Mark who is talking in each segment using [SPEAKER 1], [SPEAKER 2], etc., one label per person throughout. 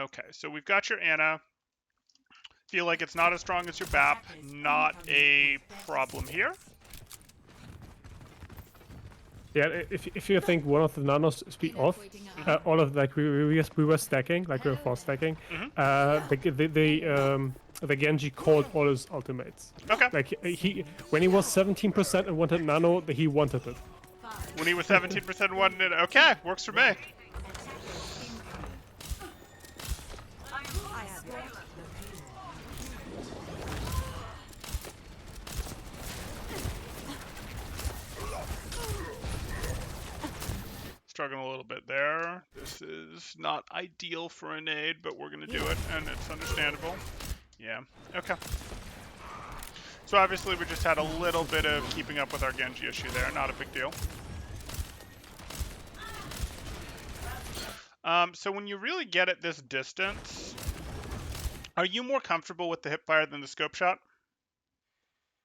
[SPEAKER 1] Okay, so we've got your Ana. Feel like it's not as strong as your BAP. Not a problem here.
[SPEAKER 2] Yeah, if you think one of the nanos speed off, all of like we were stacking, like we were force stacking. The Genji called all his ultimates.
[SPEAKER 1] Okay.
[SPEAKER 2] Like when he was 17% and wanted nano, he wanted it.
[SPEAKER 1] When he was 17% wanted it, okay, works for me. Struggling a little bit there. This is not ideal for a nade, but we're going to do it, and it's understandable. Yeah, okay. So obviously we just had a little bit of keeping up with our Genji issue there, not a big deal. So when you really get at this distance, are you more comfortable with the hipfire than the scope shot?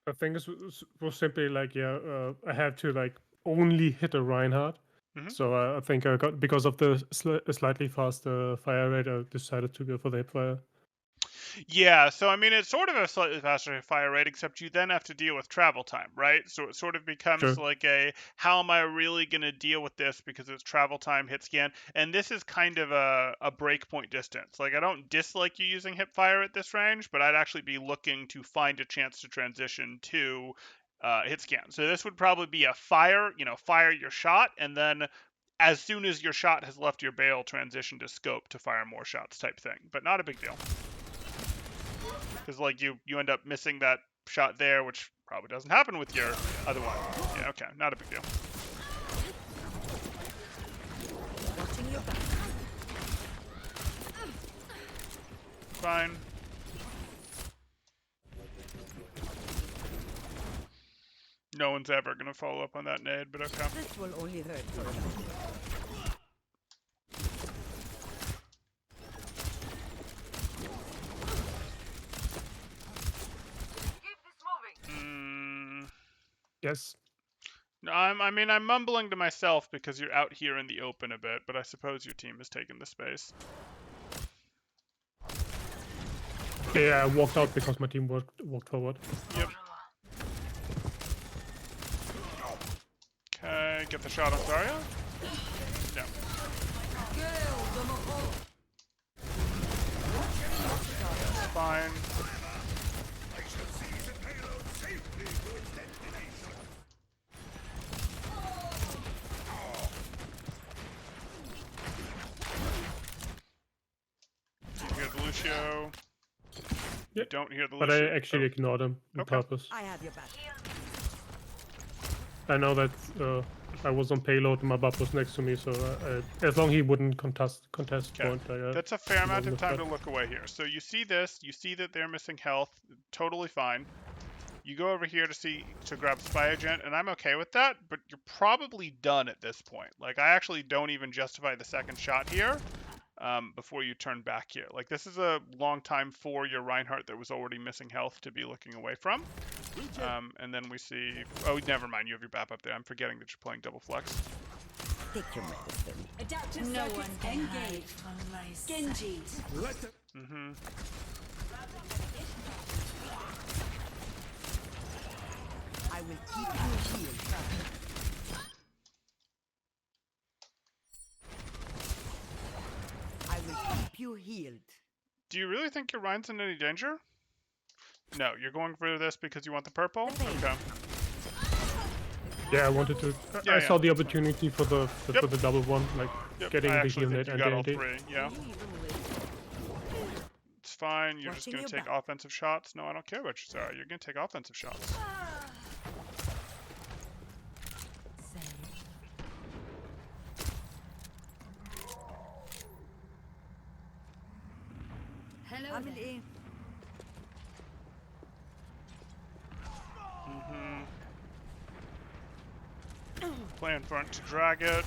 [SPEAKER 2] I think it was simply like, I had to like only hit a Reinhardt. So I think I got, because of the slightly faster fire rate, I decided to go for the hipfire.
[SPEAKER 1] Yeah, so I mean, it's sort of a slightly faster fire rate, except you then have to deal with travel time, right? So it sort of becomes like how am I really going to deal with this because it's travel time, hit scan, and this is kind of a breakpoint distance. Like, I don't dislike you using hip fire at this range, but I'd actually be looking to find a chance to transition to hit scan. So this would probably be a fire your shot, and then as soon as your shot has left your bale, transition to scope to fire more shots type thing, but not a big deal. Because like you end up missing that shot there, which probably doesn't happen with your other one. Yeah, okay, not a big deal. Fine. No one's ever gonna follow up on that nade, but okay.
[SPEAKER 3] This will only hurt for a moment.
[SPEAKER 2] Yes.
[SPEAKER 1] No, I'm mumbling to myself because you're out here in the open a bit, but I suppose your team has taken the space.
[SPEAKER 2] Yeah, I walked out because my team walked forward.
[SPEAKER 1] Yep. Okay, get the shot on Zarya? No. Fine. You hear the Lucio. You don't hear the Lucio.
[SPEAKER 2] But I actually ignored him on purpose.
[SPEAKER 3] I have your back.
[SPEAKER 2] I know that I was on payload and my buff was next to me, so as long as he wouldn't contest point,
[SPEAKER 1] that's a fair amount of time to look away here. So you see this, you see that they're missing health, totally fine. You go over here to grab Spy Agent, and I'm okay with that, but you're probably done at this point. Like, I actually don't even justify the second shot here before you turn back here. Like, this is a long time for your Reinhardt that was already missing health to be looking away from. And then we see... Oh, never mind. You have your BAP up there. I'm forgetting that you're playing double flex.
[SPEAKER 3] Take your medicine.
[SPEAKER 4] Adaptive no one engaged. Genji.
[SPEAKER 3] I will keep you healed. I will keep you healed.
[SPEAKER 1] Do you really think your Rein's in any danger? No, you're going for this because you want the purple? Okay.
[SPEAKER 2] Yeah, I wanted to. I saw the opportunity for the double one, like getting the heal net and
[SPEAKER 1] all three. Yeah. It's fine. You're just gonna take offensive shots. No, I don't care about you, Sarah. You're gonna take offensive shots.
[SPEAKER 4] Hello.
[SPEAKER 3] Amelie.
[SPEAKER 1] Plan front to drag it.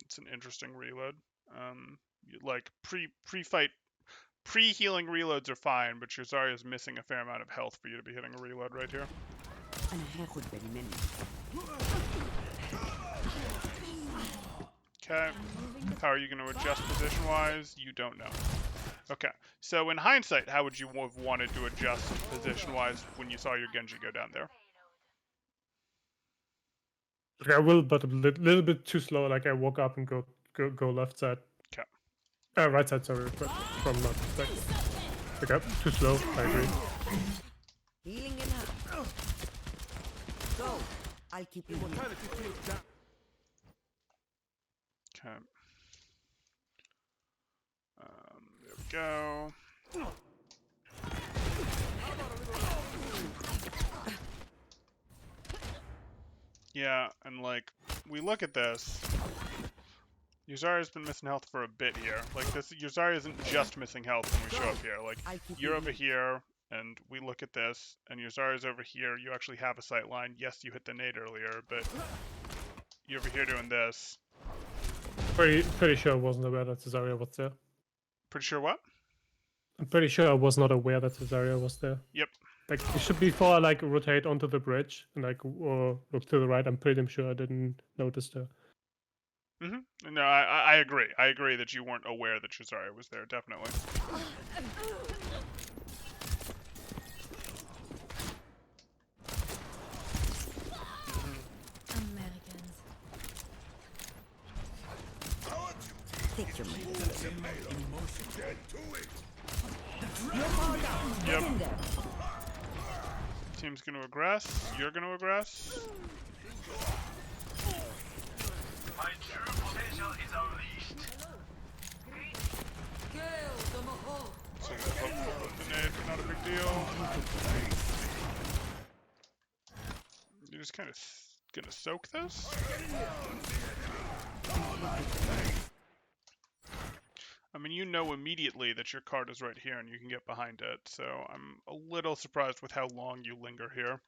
[SPEAKER 1] It's an interesting reload. Like pre-fight, pre-healing reloads are fine, but your Zarya is missing a fair amount of health for you to be hitting a reload right here. Okay. How are you going to adjust position-wise? You don't know. Okay. So in hindsight, how would you have wanted to adjust position-wise when you saw your Genji go down there?
[SPEAKER 2] Like I will, but a little bit too slow. Like I walk up and go left side.
[SPEAKER 1] Okay.
[SPEAKER 2] Right side, sorry, but from my perspective. Okay, too slow. I agree.
[SPEAKER 3] Healing in her. Go. I'll keep you healed.
[SPEAKER 1] Okay. There we go. Yeah, and like, we look at this. Yuzari's been missing health for a bit here. Like, this, Yuzari isn't just missing health when we show up here. Like, you're over here, and we look at this, and Yuzari's over here. You actually have a sight line. Yes, you hit the nade earlier, but you're over here doing this.
[SPEAKER 2] Pretty sure I wasn't aware that Cesaria was there.
[SPEAKER 1] Pretty sure what?
[SPEAKER 2] I'm pretty sure I was not aware that Cesaria was there.
[SPEAKER 1] Yep.
[SPEAKER 2] Like it should before I like rotate onto the bridge and like or look to the right. I'm pretty sure I didn't notice her.
[SPEAKER 1] Mm-hmm. No, I agree. I agree that you weren't aware that Yuzari was there, definitely.
[SPEAKER 4] Americans.
[SPEAKER 3] Take your medicine.
[SPEAKER 1] Yep. Team's gonna aggress. You're gonna aggress.
[SPEAKER 5] My true potential is unleashed.
[SPEAKER 1] So hopeful with the nade, but not a big deal. You're just kind of gonna soak this. I mean, you know immediately that your card is right here and you can get behind it, so I'm a little surprised with how long you linger here.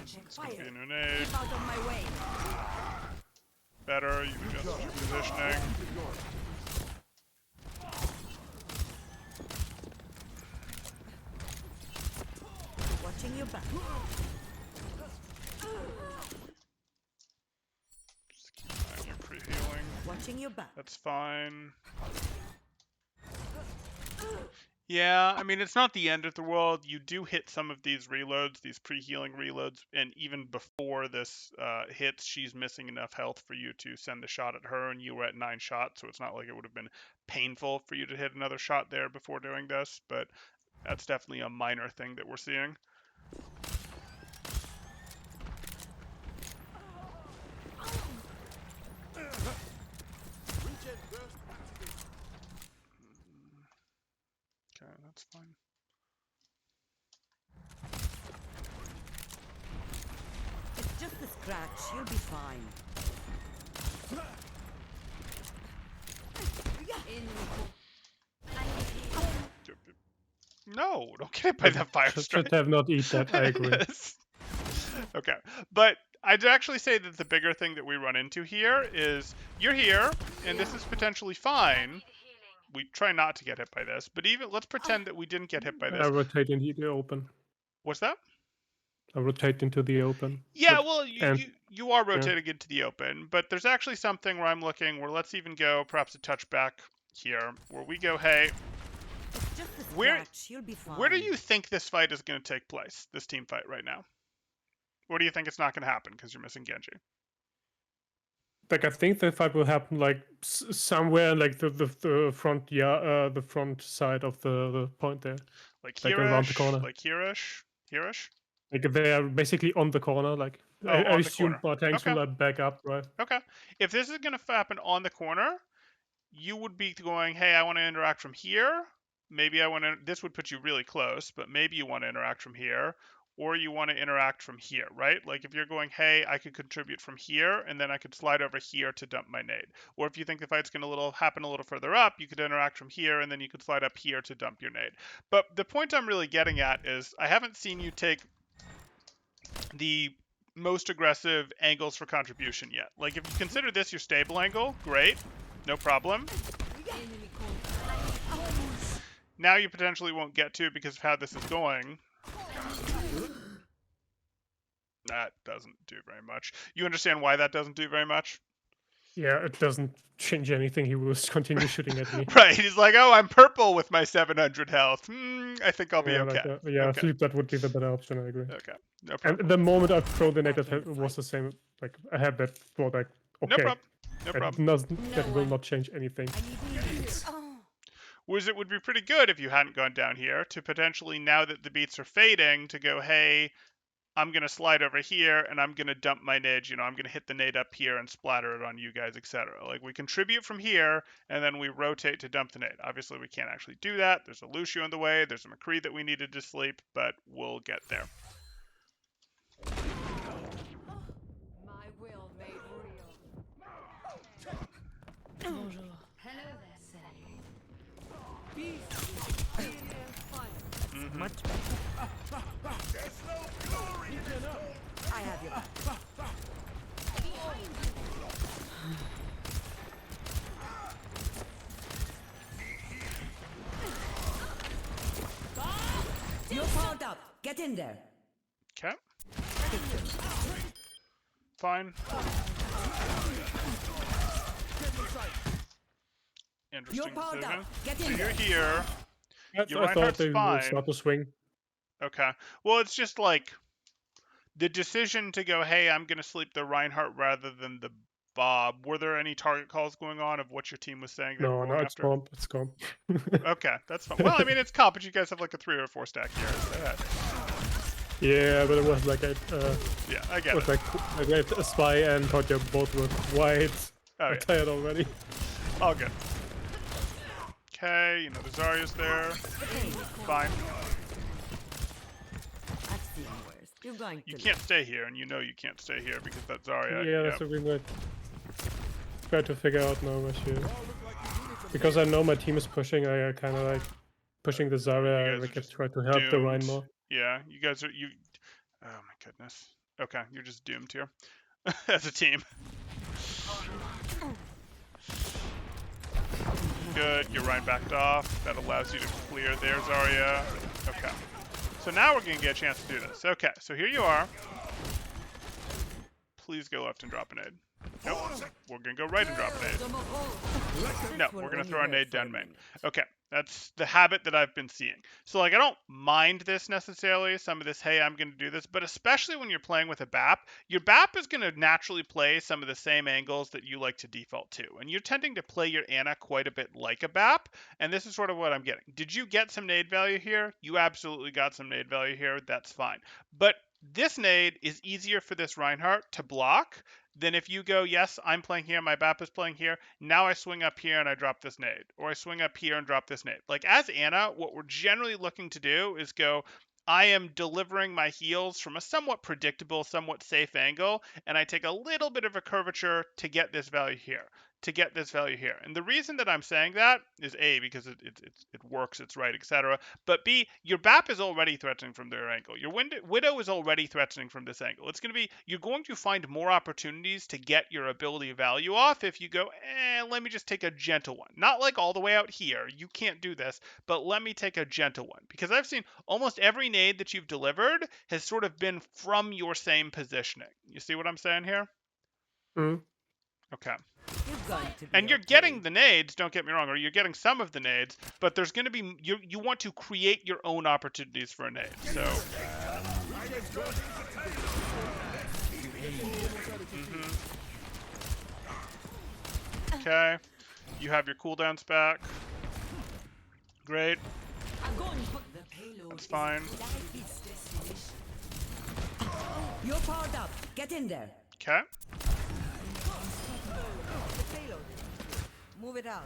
[SPEAKER 1] It's gonna be a new nade.
[SPEAKER 3] Keep out of my way.
[SPEAKER 1] Better, you adjust your positioning.
[SPEAKER 3] Watching your back.
[SPEAKER 1] Just keep an eye on your pre-healing.
[SPEAKER 3] Watching your back.
[SPEAKER 1] That's fine. Yeah, I mean, it's not the end of the world. You do hit some of these reloads, these pre-healing reloads, and even before this hits, she's missing enough health for you to send the shot at her, and you were at 9 shots, so it's not like it would have been painful for you to hit another shot there before doing this, but that's definitely a minor thing that we're seeing. Okay, that's fine.
[SPEAKER 3] It's just a scratch. You'll be fine.
[SPEAKER 1] No, don't get hit by that fire strike.
[SPEAKER 2] Should have not eat that. I agree.
[SPEAKER 1] Yes. Okay, but I'd actually say that the bigger thing that we run into here is you're here, and this is potentially fine. We try not to get hit by this, but even let's pretend that we didn't get hit by
[SPEAKER 2] I
[SPEAKER 1] this.
[SPEAKER 2] rotate into the open.
[SPEAKER 1] What's that?
[SPEAKER 2] I rotate into the open.
[SPEAKER 1] Yeah,
[SPEAKER 2] But-
[SPEAKER 1] well,
[SPEAKER 2] and-
[SPEAKER 1] you are rotating into the open, but there's actually something where I'm looking where let's even go perhaps a touch back here, where we go, hey,
[SPEAKER 3] It's just a
[SPEAKER 1] Where-
[SPEAKER 3] scratch. You'll be fine.
[SPEAKER 1] where do you think this fight is going to take place, this team fight right now? Or do you think it's not going to happen because you're missing Genji?
[SPEAKER 2] Like I think the fight will happen like somewhere like the front the front side of the point there.
[SPEAKER 1] Like
[SPEAKER 2] Like around the
[SPEAKER 1] here-ish?
[SPEAKER 2] corner.
[SPEAKER 1] Like here-ish? Here-ish?
[SPEAKER 2] Like they are basically on the corner. Like
[SPEAKER 1] Oh,
[SPEAKER 2] I
[SPEAKER 1] on the
[SPEAKER 2] assume
[SPEAKER 1] corner.
[SPEAKER 2] our tanks
[SPEAKER 1] Okay.
[SPEAKER 2] will back up, right?
[SPEAKER 1] Okay. If this is going to happen on the corner, you would be going, hey, I want to interact from here. Maybe I want to, this would put you really close, but maybe you want to interact from here, or you want to interact from here, right? Like if you're going, hey, I could contribute from here, and then I could slide over here to dump my nade. Or if you think the fight's going to happen a little further up, you could interact from here, and then you could slide up here to dump your nade. But the point I'm really getting at is I haven't seen you take the most aggressive angles for contribution yet. Like if you consider this your stable angle, great, no problem. Now you potentially won't get to because of how this is going. that doesn't do very much. You understand why that doesn't do very much?
[SPEAKER 2] Yeah, it doesn't change anything. He will continue shooting at me.
[SPEAKER 1] Right. He's like, oh, I'm purple with my 700 health. I think I'll be
[SPEAKER 2] Yeah,
[SPEAKER 1] okay. Okay.
[SPEAKER 2] sleep, that would be the better option, I agree.
[SPEAKER 1] Okay. No
[SPEAKER 2] And
[SPEAKER 1] problem.
[SPEAKER 2] the moment I throw the nade, it was the same. Like, I had that thought, like,
[SPEAKER 1] No
[SPEAKER 2] okay,
[SPEAKER 1] problem. No problem.
[SPEAKER 2] that will not change anything.
[SPEAKER 1] Whereas it would be pretty good if you hadn't gone down here to potentially, now that the beats are fading, to go, hey, I'm going to slide over here and I'm going to dump my nade. You know, I'm going to hit the nade up here and splatter it on you guys, etc. Like, we contribute from here and then we rotate to dump the nade. Obviously, we can't actually do that. There's a Lucio in the way. There's a McCree that we needed to sleep, but we'll get there.
[SPEAKER 4] My will made real. Bonjour. Hello there, Sally.
[SPEAKER 3] Much better. I have you. You're powered up. Get in there.
[SPEAKER 1] Okay. Fine. Interesting
[SPEAKER 3] You're powered
[SPEAKER 1] decision.
[SPEAKER 3] up. Get
[SPEAKER 1] So
[SPEAKER 3] in
[SPEAKER 1] you're
[SPEAKER 3] there.
[SPEAKER 1] here.
[SPEAKER 2] I
[SPEAKER 1] Your
[SPEAKER 2] thought
[SPEAKER 1] Reinhardt's
[SPEAKER 2] they would
[SPEAKER 1] fine.
[SPEAKER 2] start to swing.
[SPEAKER 1] Okay. Well, it's just like the decision to go, hey, I'm going to sleep the Reinhardt rather than the Bob. Were there any target calls going on of what your team was saying? They were
[SPEAKER 2] No,
[SPEAKER 1] going
[SPEAKER 2] it's
[SPEAKER 1] after?
[SPEAKER 2] comp. It's comp.
[SPEAKER 1] Okay, that's fine. Well, I mean, it's comp, but you guys have like a 3 or 4 stack here. So
[SPEAKER 2] Yeah, but it was like
[SPEAKER 1] yeah, I get
[SPEAKER 2] was
[SPEAKER 1] it.
[SPEAKER 2] like a spy and Totya both were quite
[SPEAKER 1] Oh, yeah.
[SPEAKER 2] tired already.
[SPEAKER 1] All good. Okay, you know, the Zarya's there. Fine.
[SPEAKER 3] I've seen worse. You're going
[SPEAKER 1] You
[SPEAKER 3] to
[SPEAKER 1] can't stay here, and you know you can't stay here because that's Zarya.
[SPEAKER 2] Yeah, that's what we might try to figure out now where she is. Because I know my team is pushing, I kind of like pushing the
[SPEAKER 1] You
[SPEAKER 2] Zarya.
[SPEAKER 1] guys
[SPEAKER 2] I
[SPEAKER 1] are
[SPEAKER 2] can
[SPEAKER 1] just
[SPEAKER 2] try to help the Rhine
[SPEAKER 1] doomed.
[SPEAKER 2] more.
[SPEAKER 1] Yeah, you guys are oh my goodness. Okay, you're just doomed here as a team. Good, your Rhine backed off. That allows you to clear there, Zarya. Okay. So now we're gonna get a chance to do this. Okay, so here you are. Please go left and drop a nade. Nope. We're gonna go right and drop a nade. No, we're gonna throw our nade down main. Okay, that's the habit that I've been seeing. So like, I don't mind this necessarily, some of this, hey, I'm gonna do this, but especially when you're playing with a BAP, your BAP is gonna naturally play some of the same angles that you like to default to. And you're tending to play your Ana quite a bit like a BAP, and this is sort of what I'm getting. Did you get some nade value here? You absolutely got some nade value here, that's fine. But this nade is easier for this Reinhardt to block than if you go, yes, I'm playing here, my BAP is playing here, now I swing up here and I drop this nade, or I swing up here and drop this nade. Like, as Ana, what we're generally looking to do is go, I am delivering my heals from a somewhat predictable, somewhat safe angle, and I take a little bit of a curvature to get this value here. And the reason that I'm saying that is A, because it works, it's right, etc. But B, your BAP is already threatening from their angle. Your Widow is already threatening from this angle. It's going to be, you're going to find more opportunities to get your ability value off if you go, let me just take a gentle one. Not like all the way out here. You can't do this, but let me take a gentle one. Because I've seen almost every nade that you've delivered has sort of been from your same positioning. You see what I'm saying here?
[SPEAKER 2] Mm.
[SPEAKER 1] Okay.
[SPEAKER 3] be
[SPEAKER 1] And you're
[SPEAKER 3] okay.
[SPEAKER 1] getting the nades, don't get me wrong, or you're getting some of the nades, but there's going to be, you want to create your own opportunities for a nade. So, okay, you have your cooldowns back. Great, that's fine.
[SPEAKER 3] You're powered up. Get in there.
[SPEAKER 1] Okay,
[SPEAKER 3] Move it out.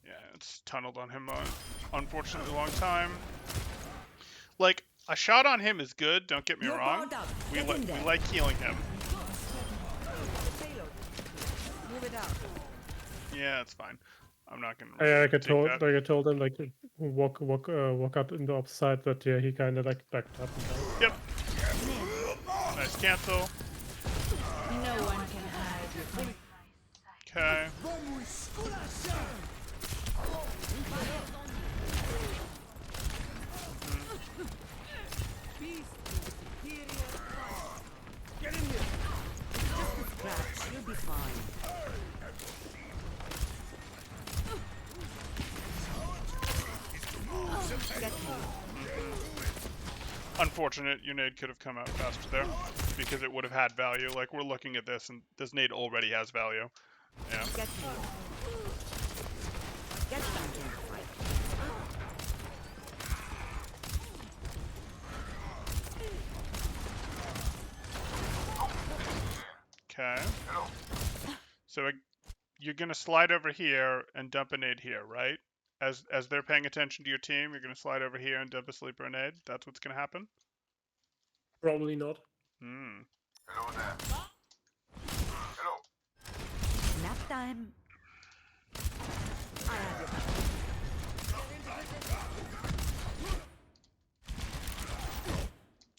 [SPEAKER 1] yeah, it's tunneled on him unfortunately a long time. Like, a shot on him is good, don't get me
[SPEAKER 3] You're
[SPEAKER 1] wrong.
[SPEAKER 3] powered up.
[SPEAKER 1] We
[SPEAKER 3] Get in there.
[SPEAKER 1] like healing him.
[SPEAKER 3] Move it out.
[SPEAKER 1] Yeah, it's fine. I'm not gonna.
[SPEAKER 2] I told
[SPEAKER 1] that.
[SPEAKER 2] like I told him like walk up in the opposite side, but yeah, he kind of like backed up. And
[SPEAKER 1] Yep. Nice cancel.
[SPEAKER 4] No one can hide from
[SPEAKER 1] Okay. Unfortunate, your nade could have come out faster there because it would have had value. Like, we're looking at this, and this nade already has value. Yeah.
[SPEAKER 3] Get here. Get back in the fight.
[SPEAKER 1] Okay. So you're gonna slide over here and dump a nade here, right? As they're paying attention to your team, you're gonna slide over here and dump a sleeper nade. That's what's gonna happen.
[SPEAKER 2] Probably not.
[SPEAKER 1] Hmm.
[SPEAKER 5] Hello there. Hello.
[SPEAKER 3] Nap time. I have your back.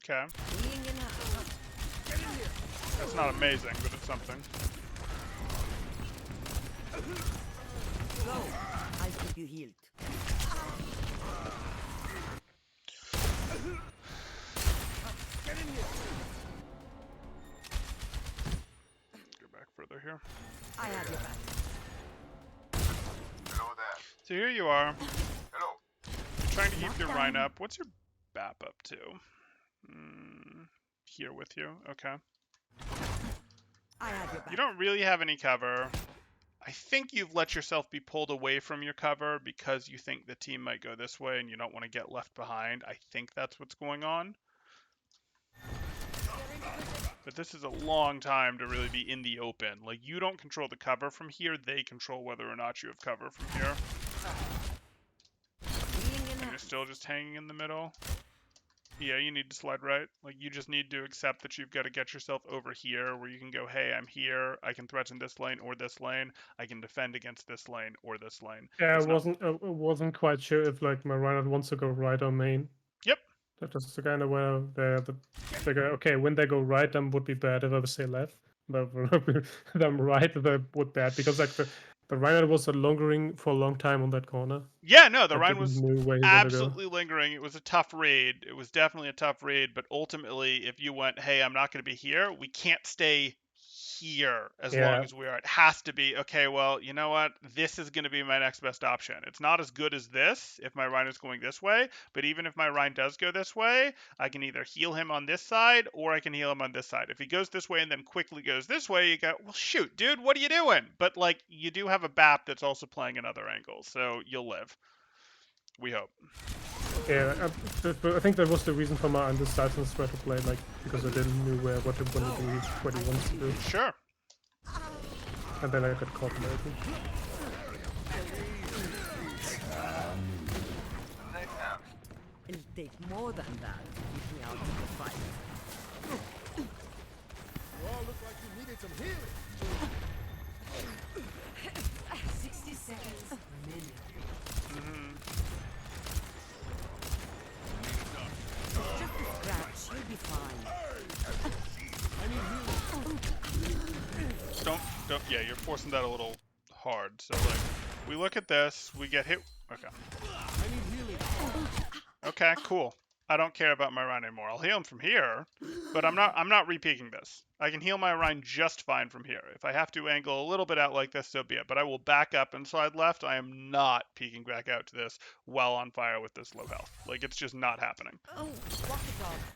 [SPEAKER 1] Okay.
[SPEAKER 3] Healing in half.
[SPEAKER 1] That's not amazing, but it's something.
[SPEAKER 3] Go. I'll keep you healed.
[SPEAKER 1] Go back further here.
[SPEAKER 3] I have your back.
[SPEAKER 5] Hello there.
[SPEAKER 1] So here you are,
[SPEAKER 5] Hello.
[SPEAKER 1] trying to keep your Rhine up. What's your BAP up to? Here with you. Okay.
[SPEAKER 3] I have your back.
[SPEAKER 1] You don't really have any cover. I think you've let yourself be pulled away from your cover because you think the team might go this way and you don't want to get left behind. I think that's what's going on. But this is a long time to really be in the open. Like, you don't control the cover from here. They control whether or not you have cover from here.
[SPEAKER 3] Healing in
[SPEAKER 1] And you're
[SPEAKER 3] half.
[SPEAKER 1] still just hanging in the middle. Yeah, you need to slide right. Like, you just need to accept that you've got to get yourself over here where you can go, hey, I'm here. I can threaten this lane or this lane. I can defend against this lane or this lane.
[SPEAKER 2] Yeah,
[SPEAKER 1] It's
[SPEAKER 2] I wasn't quite sure if like my Reinhardt wants to go right or main.
[SPEAKER 1] Yep.
[SPEAKER 2] That was the kind of where they go, okay, when they go right, then would be bad if I would say left. But them right, that would bad because like the Reinhardt was lingering for a long time on that corner.
[SPEAKER 1] Yeah, no, the
[SPEAKER 2] I
[SPEAKER 1] Rhine
[SPEAKER 2] didn't
[SPEAKER 1] was
[SPEAKER 2] know where he wanted to go.
[SPEAKER 1] absolutely lingering. It was a tough raid. It was definitely a tough raid, but ultimately, if you went, hey, I'm not going to be here, we can't stay here as
[SPEAKER 2] Yeah.
[SPEAKER 1] long as we are. It has to be, okay, well, you know what? This is going to be my next best option. It's not as good as this if my Rhine is going this way, but even if my Rhine does go this way, I can either heal him on this side or I can heal him on this side. If he goes this way and then quickly goes this way, you go, well, shoot, dude, what are you doing? But, like, you do have a BAP that's also playing another angle, so you'll live. We hope.
[SPEAKER 2] Yeah, I think that was the reason for my undecidedness where to play, like because I didn't know what he wants to do,
[SPEAKER 1] Sure.
[SPEAKER 2] and then I got caught in everything.
[SPEAKER 3] It'll take more than that to keep me out of the fight.
[SPEAKER 6] You all look like you needed some healing.
[SPEAKER 4] 60 seconds remaining.
[SPEAKER 3] Just a scratch. You'll be fine.
[SPEAKER 6] I need healing.
[SPEAKER 1] Don't, yeah, you're forcing that a little hard. So, like, we look at this, we get hit. Okay.
[SPEAKER 6] I need healing.
[SPEAKER 1] Okay, cool. I don't care about my Rhine anymore. I'll heal him from here, but I'm not re-peeking this. I can heal my Rhine just fine from here. If I have to angle a little bit out like this, so be it. But I will back up and slide left. I am not peeking back out to this while on fire with this low health. Like, it's just not happening.
[SPEAKER 3] Oh, walk it off.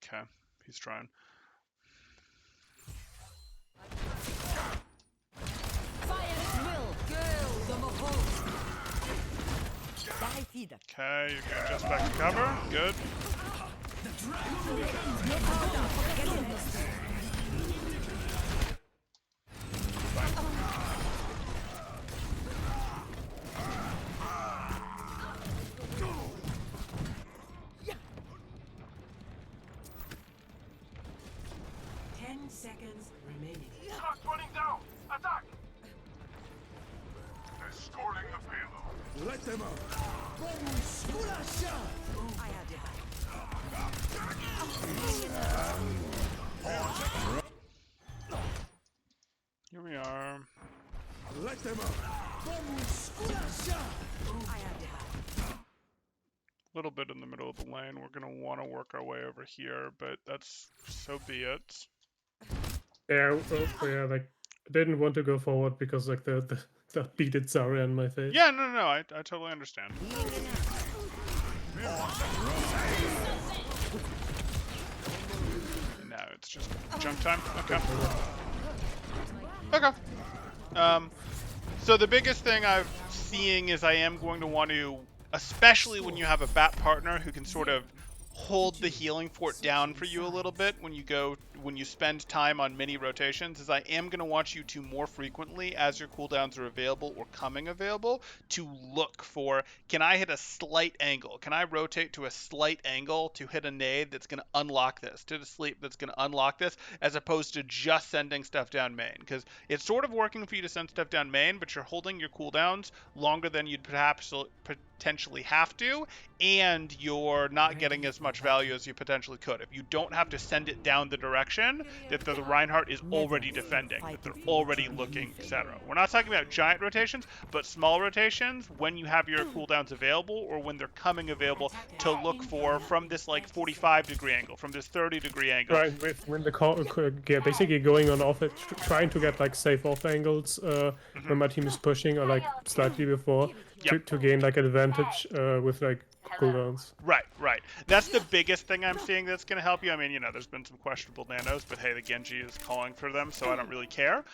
[SPEAKER 1] Okay, he's trying.
[SPEAKER 3] Fire at will. Girl, the Mahol. Die feeder.
[SPEAKER 1] Okay, you're going just back to cover. Good.
[SPEAKER 3] Get in this.
[SPEAKER 4] Seconds remaining.
[SPEAKER 5] Truck running down. Attack. Escorting the payload.
[SPEAKER 6] Let them out.
[SPEAKER 3] I have your back.
[SPEAKER 1] Here we are.
[SPEAKER 6] Let them out.
[SPEAKER 3] I have your back.
[SPEAKER 1] A little bit in the middle of the lane. We're going to want to work our way over here, but that's so be it.
[SPEAKER 2] Yeah, yeah, like I didn't want to go forward because like the beaded Zarya in my face.
[SPEAKER 1] Yeah, no, I totally understand. No, it's just junk time. Okay. Okay. So the biggest thing I'm seeing is I am going to want to, especially when you have a bat partner who can sort of hold the healing fort down for you a little bit when you spend time on mini rotations, is I am going to want you to more frequently, as your cooldowns are available or coming available, to look for, can I hit a slight angle? Can I rotate to a slight angle to hit a nade that's going to unlock this, to the sleep that's going to unlock this, as opposed to just sending stuff down main? Because it's sort of working for you to send stuff down main, but you're holding your cooldowns longer than you'd perhaps potentially have to, and you're not getting as much value as you potentially could. If you don't have to send it down the direction that the Reinhardt is already defending, that they're already looking, etc. We're not talking about giant rotations, but small rotations when you have your cooldowns available or when they're coming available to look for from this like 45-degree angle, from this 30-degree angle.
[SPEAKER 2] Right, when the basically going on off it, trying to get like safe off angles when my team is pushing or like slightly before to gain like an advantage with like cooldowns.
[SPEAKER 1] Right. That's the biggest thing I'm seeing that's going to help you. I mean, there's been some questionable nanos, but hey, the Genji is calling for them, so I don't really care.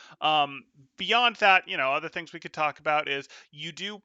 [SPEAKER 1] Beyond that, other things we could talk about is you do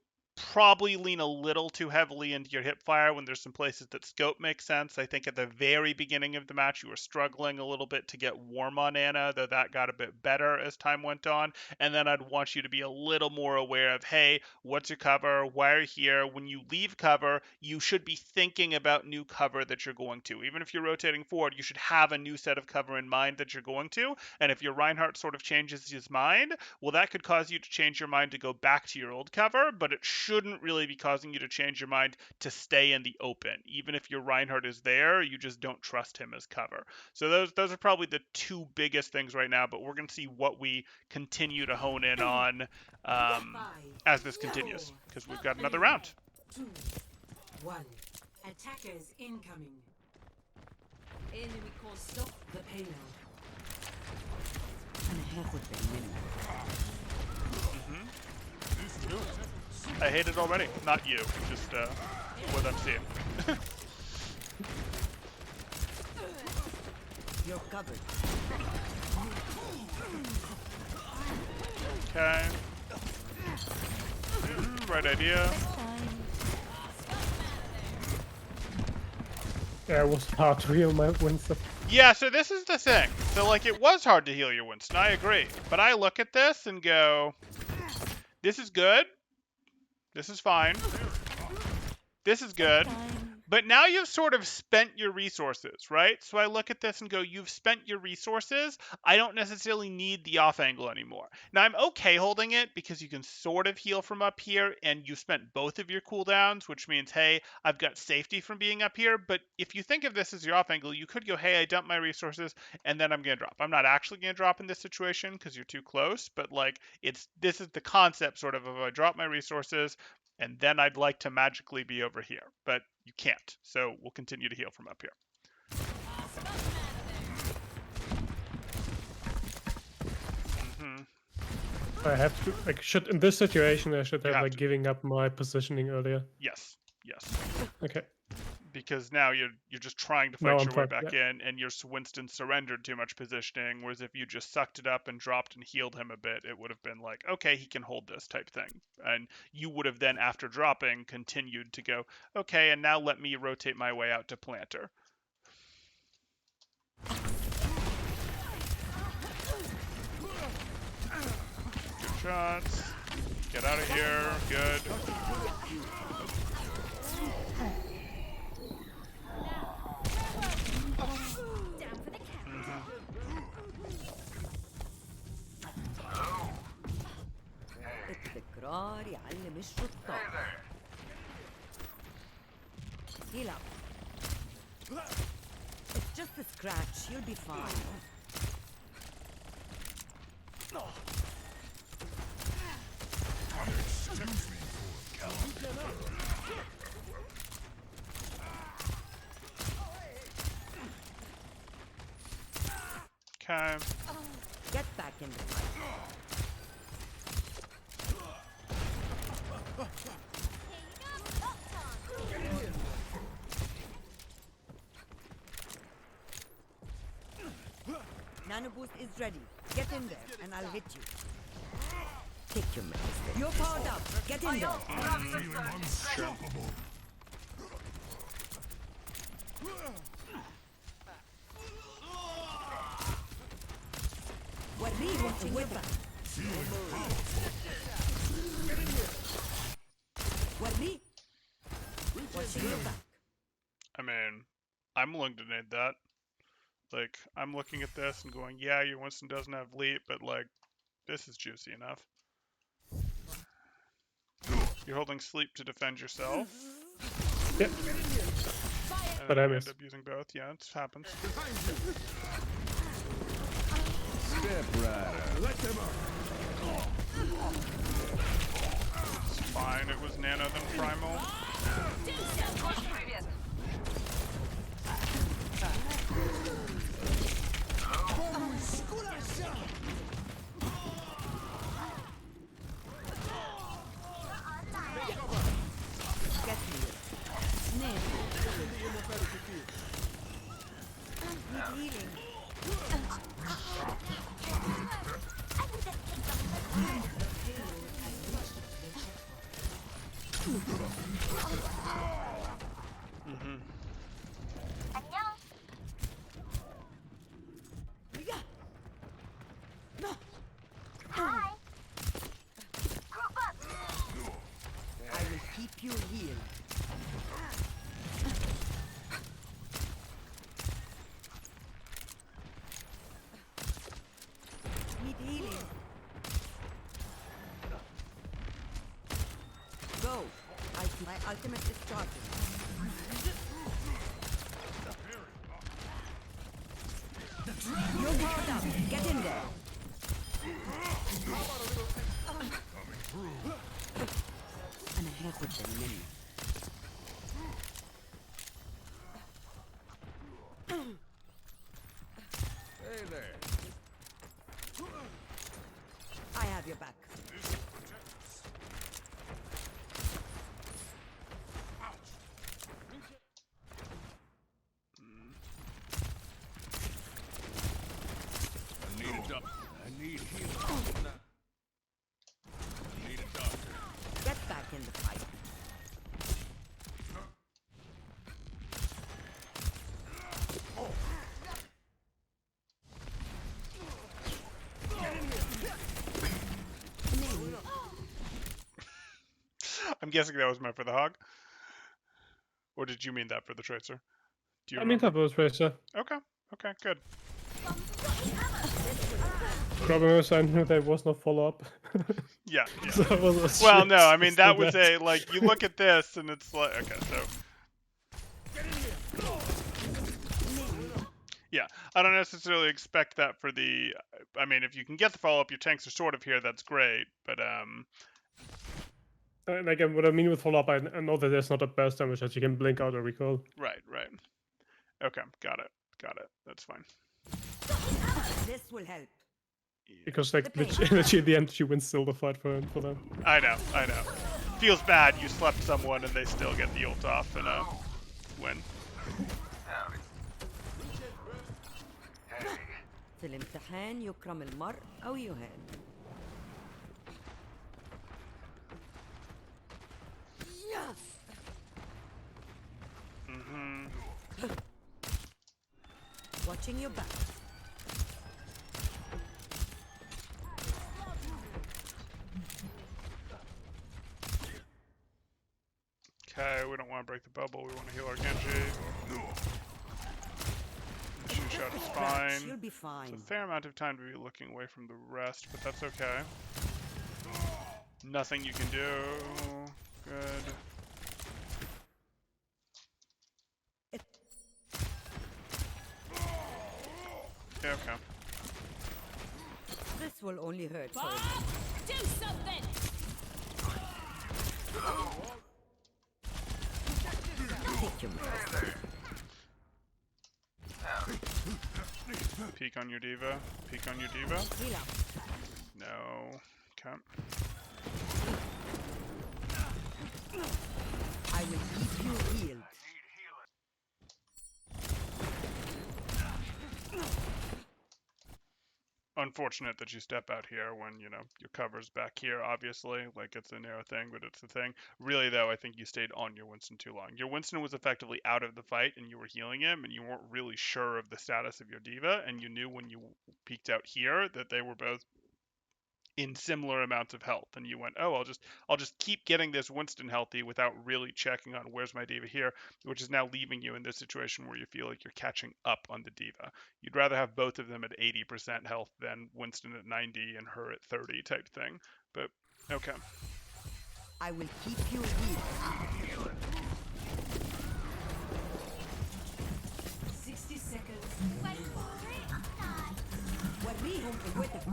[SPEAKER 1] probably lean a little too heavily into your hipfire when there's some places that scope makes sense. I think at the very beginning of the match you were struggling a little bit to get warm on Ana, though that got a bit better as time went on. And then I'd want you to be a little more aware of, hey, what's your cover? Why are you here? When you leave cover, you should be thinking about new cover that you're going to. Even if you're rotating forward, you should have a new set of cover in mind that you're going to. And if your Reinhardt sort of changes his mind, well, that could cause you to change your mind to go back to your old cover, but it shouldn't really be causing you to change your mind to stay in the open. Even if your Reinhardt is there, you just don't trust him as cover. So those are probably the two biggest things right now, but we're going to see what we continue to hone in on as this continues, because we've got another round.
[SPEAKER 4] 2, 1. Attackers incoming. Enemy call stop the payload.
[SPEAKER 1] I hate it already. Not you, just what I'm seeing.
[SPEAKER 3] You're covered.
[SPEAKER 1] Okay. Right idea.
[SPEAKER 2] Yeah, it was hard to heal my Winston.
[SPEAKER 1] Yeah, so this is the thing. So, like, it was hard to heal your Winston, I agree. But I look at this and go, this is good. This is fine. This is good. But now you've sort of spent your resources, right? So I look at this and go, you've spent your resources. I don't necessarily need the off angle anymore. Now I'm okay holding it because you can sort of heal from up here and you spent both of your cooldowns, which means, hey, I've got safety from being up here. But if you think of this as your off angle, you could go, hey, I dumped my resources and then I'm going to drop. I'm not actually going to drop in this situation because you're too close, but like this is the concept sort of I drop my resources and then I'd like to magically be over here, but you can't. So we'll continue to heal from up here.
[SPEAKER 2] I have to, like, in this situation, I should have, like,
[SPEAKER 1] to.
[SPEAKER 2] giving up my positioning earlier.
[SPEAKER 1] Yes.
[SPEAKER 2] Okay.
[SPEAKER 1] Because now you're just trying to fight your way back in, and your Winston surrendered too much positioning, whereas if you just sucked it up and dropped and healed him a bit, it would have been like, okay, he can hold this type thing. And you would have then, after dropping, continued to go, okay, and now let me rotate my way out to planter. Good shots. Get out of here. Good.
[SPEAKER 3] التكرار يعلم الشطار. Heal up. It's just a scratch. You'll be fine.
[SPEAKER 1] Okay.
[SPEAKER 3] Get back in the fight. Nano boost is ready. Get in there, and I'll hit you. Take your medicine. You're powered up. Get in there. What me watching your back? What me? Watching your back.
[SPEAKER 1] I mean, I'm willing to nade that. Like, I'm looking at this and going, yeah, your Winston doesn't have leap, but like, this is juicy enough. You're holding sleep to defend yourself.
[SPEAKER 2] Yep.
[SPEAKER 1] And
[SPEAKER 2] But
[SPEAKER 1] then
[SPEAKER 2] I
[SPEAKER 1] you
[SPEAKER 2] miss.
[SPEAKER 1] end up using both. Yeah, it happens.
[SPEAKER 6] Step right. Let them up.
[SPEAKER 1] It's fine. It was Nano than Primal.
[SPEAKER 3] Get me. Name. Need healing. Yeah. No.
[SPEAKER 7] Hi. Group up.
[SPEAKER 3] I will keep you healed. Need healing. Go. My ultimate is charging. You're powered up. Get in there. أنا هاخد منك.
[SPEAKER 6] Hey there.
[SPEAKER 3] I have your back.
[SPEAKER 6] I need a doctor. I need healing. I need a doctor.
[SPEAKER 3] Get back in the fight.
[SPEAKER 1] I'm guessing that was meant for the hog. Or did you mean that for the Tracer? Do you
[SPEAKER 2] I mean, that was Tracer.
[SPEAKER 1] Okay. Okay, good.
[SPEAKER 2] Problem is, I knew there was no follow-up.
[SPEAKER 1] Yeah, yeah.
[SPEAKER 2] So I was
[SPEAKER 1] Well, no, I mean,
[SPEAKER 2] so
[SPEAKER 1] that was
[SPEAKER 2] bad.
[SPEAKER 1] a, like, you look at this and it's like, okay, so. Yeah, I don't necessarily expect that for the, I mean, if you can get the follow-up, your tanks are sort of here, that's great, but,
[SPEAKER 2] Like, what I mean with follow-up, I know that there's not a burst damage that you can blink out or recall.
[SPEAKER 1] right, right. Okay, got it, that's fine.
[SPEAKER 3] This will help.
[SPEAKER 2] Because, like,
[SPEAKER 3] The pain.
[SPEAKER 2] literally at the end, she wins still the fight for them.
[SPEAKER 1] I know. Feels bad, you slept someone and they still get the ult off and, win.
[SPEAKER 3] في الامتحان يكرم المرء أو يهان. Watching your back.
[SPEAKER 1] Okay, we don't want to break the bubble, we want to heal our Genji. She shot is fine.
[SPEAKER 3] You'll be
[SPEAKER 1] It's
[SPEAKER 3] fine.
[SPEAKER 1] a fair amount of time to be looking away from the rest, but that's okay. Nothing you can do. Good. Yeah, okay.
[SPEAKER 3] This will only hurt. So
[SPEAKER 4] Do something!
[SPEAKER 3] take your medicine.
[SPEAKER 1] Peek on your diva. Peek on your diva.
[SPEAKER 3] Heal up.
[SPEAKER 1] No. Okay.
[SPEAKER 3] I will keep you healed.
[SPEAKER 1] Unfortunate that you step out here when, you know, your cover's back here, obviously. Like, it's a narrow thing, but it's the thing. Really, though, I think you stayed on your Winston too long. Your Winston was effectively out of the fight, and you were healing him, and you weren't really sure of the status of your diva, and you knew when you peeked out here that they were both in similar amounts of health, and you went, oh, I'll just keep getting this Winston healthy without really checking on where's my diva here, which is now leaving you in this situation where you feel like you're catching up on the diva. You'd rather have both of them at 80% health than Winston at 90 and her at 30 type thing. But okay.
[SPEAKER 3] I will keep you healed.
[SPEAKER 4] 60 seconds.
[SPEAKER 3] وريهم قوتك.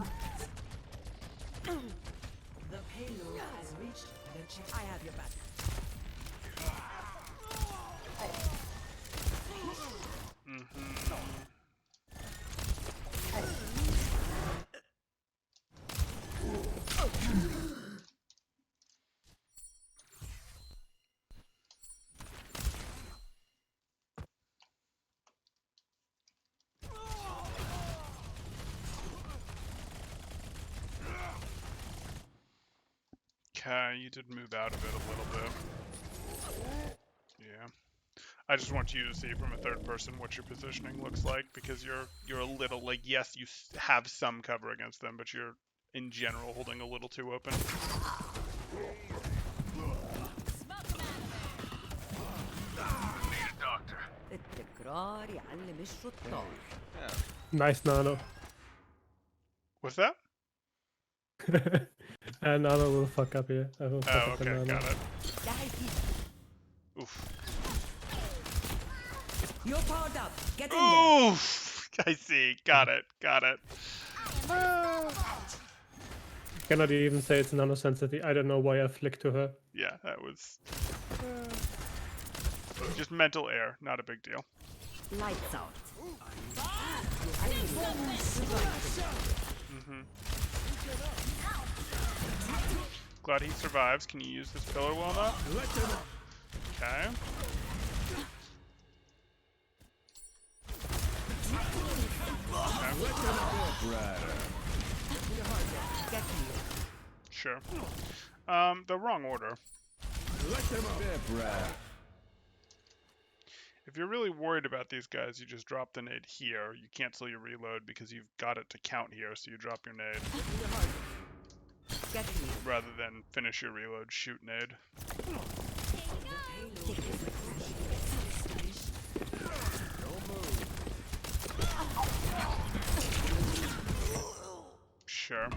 [SPEAKER 4] The payload has reached the checkpoint.
[SPEAKER 3] I have your back.
[SPEAKER 1] Okay, you did move out of it a little bit. Yeah. I just want you to see from a third person what your positioning looks like, because you're a little, like, yes, you have some cover against them, but you're in general holding a little too open.
[SPEAKER 3] التكرار يعلم الشطار.
[SPEAKER 2] Nice nano.
[SPEAKER 1] What's that?
[SPEAKER 2] And Nano will fuck up here. I will fuck
[SPEAKER 1] Oh,
[SPEAKER 2] up the
[SPEAKER 1] okay,
[SPEAKER 2] Nano.
[SPEAKER 1] got it.
[SPEAKER 3] جاهز فيك.
[SPEAKER 1] Oof.
[SPEAKER 3] You're powered up. Get in there.
[SPEAKER 1] Oof! I see. Got it. Got it.
[SPEAKER 2] Cannot even say it's nano sensitive. I don't know why I flicked to her.
[SPEAKER 1] Yeah, that was just mental error. Not a big deal.
[SPEAKER 3] Lights out.
[SPEAKER 1] Glad he survives. Can you use this pillar well enough? Okay.
[SPEAKER 3] Get here.
[SPEAKER 1] Sure. The wrong order. If you're really worried about these guys, you just drop the nade here. You cancel your reload because you've got it to count here, so you drop your nade.
[SPEAKER 3] Get here.
[SPEAKER 1] Rather than finish your reload, shoot nade. Sure.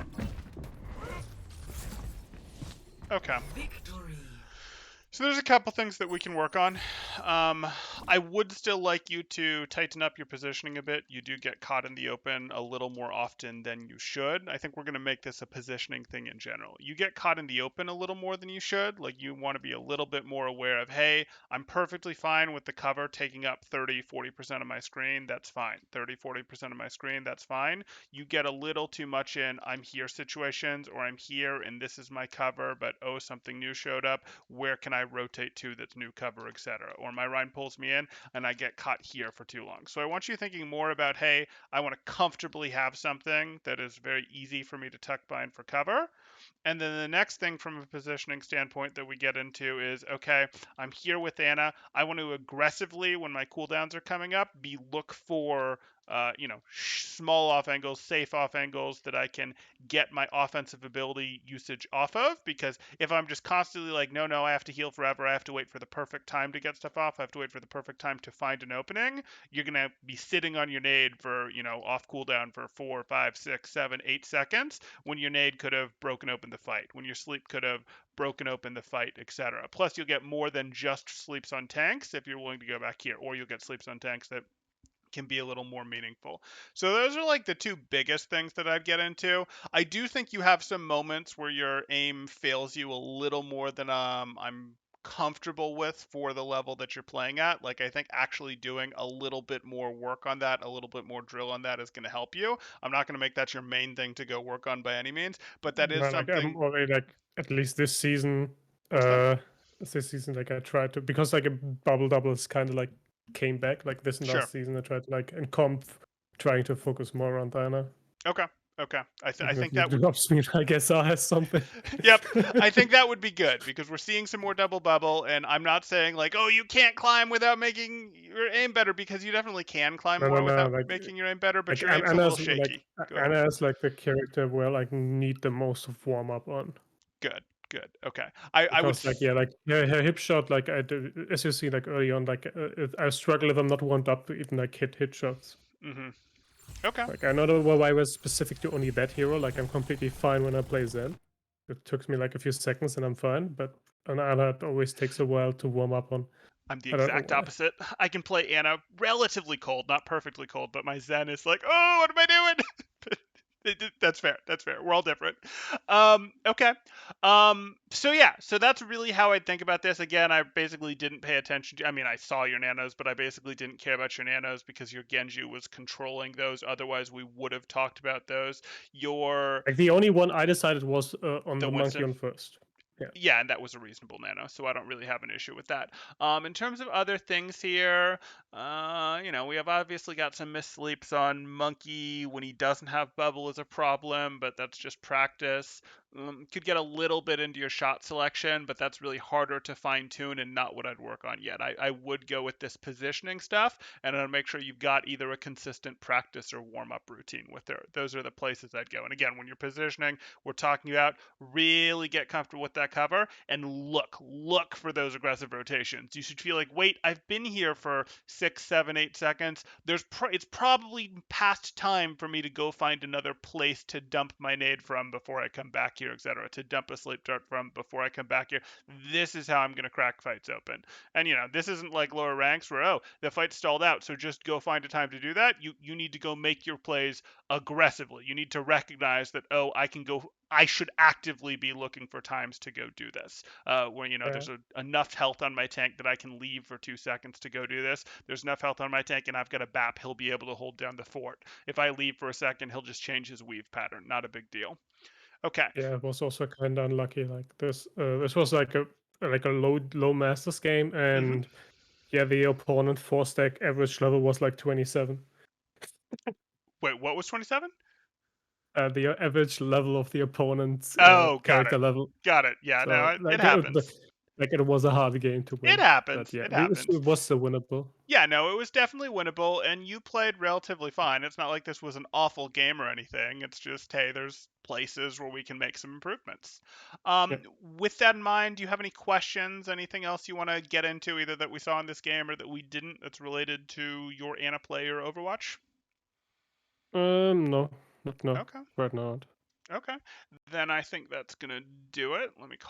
[SPEAKER 1] Okay.
[SPEAKER 4] Victory.
[SPEAKER 1] So there's a couple things that we can work on. I would still like you to tighten up your positioning a bit. You do get caught in the open a little more often than you should. I think we're going to make this a positioning thing in general. You get caught in the open a little more than you should. Like, you want to be a little bit more aware of, hey, I'm perfectly fine with the cover taking up 30, 40% of my screen. That's fine. 30, 40% of my screen, that's fine. You get a little too much in I'm here situations, or I'm here and this is my cover, but oh, something new showed up. Where can I rotate to that's new cover, etc.? Or my Rhine pulls me in and I get caught here for too long. So I want you thinking more about, hey, I want to comfortably have something that is very easy for me to tuck behind for cover. And then the next thing from a positioning standpoint that we get into is, okay, I'm here with Ana. I want to aggressively, when my cooldowns are coming up, look for small off angles, safe off angles that I can get my offensive ability usage off of. Because if I'm just constantly like, no, I have to heal forever, I have to wait for the perfect time to get stuff off, I have to wait for the perfect time to find an opening, you're going to be sitting on your nade for, off cooldown for 4, 5, 6, 7, 8 seconds when your nade could have broken open the fight, when your sleep could have broken open the fight, etc. Plus, you'll get more than just sleeps on tanks if you're willing to go back here, or you'll get sleeps on tanks that can be a little more meaningful. So those are like the two biggest things that I'd get into. I do think you have some moments where your aim fails you a little more than I'm comfortable with for the level that you're playing at. Like, I think actually doing a little bit more work on that, a little bit more drill on that is going to help you. I'm not going to make that your main thing to go work on by any means, but that is
[SPEAKER 2] No, like I'm
[SPEAKER 1] something.
[SPEAKER 2] already like at least this season. Like I tried to, because like a bubble doubles kind of like came back like this and
[SPEAKER 1] Sure.
[SPEAKER 2] last season. I tried to like in comp trying to focus more on Diana.
[SPEAKER 1] Okay. I think
[SPEAKER 2] You
[SPEAKER 1] that would.
[SPEAKER 2] drop speed, I guess I has something.
[SPEAKER 1] Yep, I think that would be good because we're seeing some more double bubble, and I'm not saying like, oh, you can't climb without making your aim better, because you definitely can climb more without
[SPEAKER 2] like
[SPEAKER 1] making your aim better, but
[SPEAKER 2] like
[SPEAKER 1] your aim's a little
[SPEAKER 2] Anna's
[SPEAKER 1] shaky. Go ahead.
[SPEAKER 2] Anna's like the character where like need the most of warm up on.
[SPEAKER 1] Good. Okay. I would.
[SPEAKER 2] Because like her hip shot, like I do, as you see like early on, like I struggle if I'm not warmed up to even like hit shots.
[SPEAKER 1] Mm-hmm. Okay.
[SPEAKER 2] Like I don't know why I was specific to only that hero. Like I'm completely fine when I play Zen. It took me like a few seconds and I'm fine. But on Ana it always takes a while to warm up on.
[SPEAKER 1] I'm the
[SPEAKER 2] I don't know
[SPEAKER 1] exact
[SPEAKER 2] why.
[SPEAKER 1] opposite. I can play Anna relatively cold, not perfectly cold, but my Zen is like, oh, what am I doing? That's fair. We're all different. Okay. So yeah, so that's really how I think about this. Again, I basically didn't pay attention to. I mean, I saw your nanos, but I basically didn't care about your nanos because your Genju was controlling those. Otherwise, we would have talked about those. Your
[SPEAKER 2] Like the only one I decided was on
[SPEAKER 1] the
[SPEAKER 2] the monkey
[SPEAKER 1] Winston.
[SPEAKER 2] on first.
[SPEAKER 1] Yeah, and that was a reasonable nano, so I don't really have an issue with that. In terms of other things here, we have obviously got some missleeps on Monkey when he doesn't have bubble is a problem, but that's just practice. Could get a little bit into your shot selection, but that's really harder to fine tune and not what I'd work on yet. I would go with this positioning stuff, and I'd make sure you've got either a consistent practice or warm up routine with it. Those are the places I'd go. And again, when you're positioning, we're talking about really get comfortable with that cover and look for those aggressive rotations. You should feel like, wait, I've been here for 6, 7, 8 seconds. It's probably past time for me to go find another place to dump my nade from before I come back here, etc. To dump a sleep dart from before I come back here. This is how I'm going to crack fights open. And this isn't like lower ranks where, oh, the fight stalled out, so just go find a time to do that. You need to go make your plays aggressively. You need to recognize that, oh, I should actively be looking for times to go do this. Where there's enough health on my tank that I can leave for 2 seconds to go do this. There's enough health on my tank, and I've got a BAP. He'll be able to hold down the fort. If I leave for a second, he'll just change his weave pattern. Not a big deal. Okay.
[SPEAKER 2] Yeah, it was also kind of unlucky. Like this was like a low masters game, and yeah, the opponent 4-stack average level was like 27.
[SPEAKER 1] Wait, what was 27?
[SPEAKER 2] The average level of the opponent's character level.
[SPEAKER 1] Got it. Yeah,
[SPEAKER 2] So,
[SPEAKER 1] no,
[SPEAKER 2] like,
[SPEAKER 1] it happens.
[SPEAKER 2] It was a hard game to win.
[SPEAKER 1] It happens.
[SPEAKER 2] But yeah,
[SPEAKER 1] It happens.
[SPEAKER 2] it was still winnable.
[SPEAKER 1] Yeah, no, it was definitely winnable, and you played relatively fine. It's not like this was an awful game or anything. It's just, hey, there's places where we can make some improvements. With that in mind, do you have any questions? Anything else you want to get into, either that we saw in this game or that we didn't, that's related to your Ana play or Overwatch?
[SPEAKER 2] No,
[SPEAKER 1] Okay.
[SPEAKER 2] right now.
[SPEAKER 1] Okay. Then I think that's gonna do it. Let me call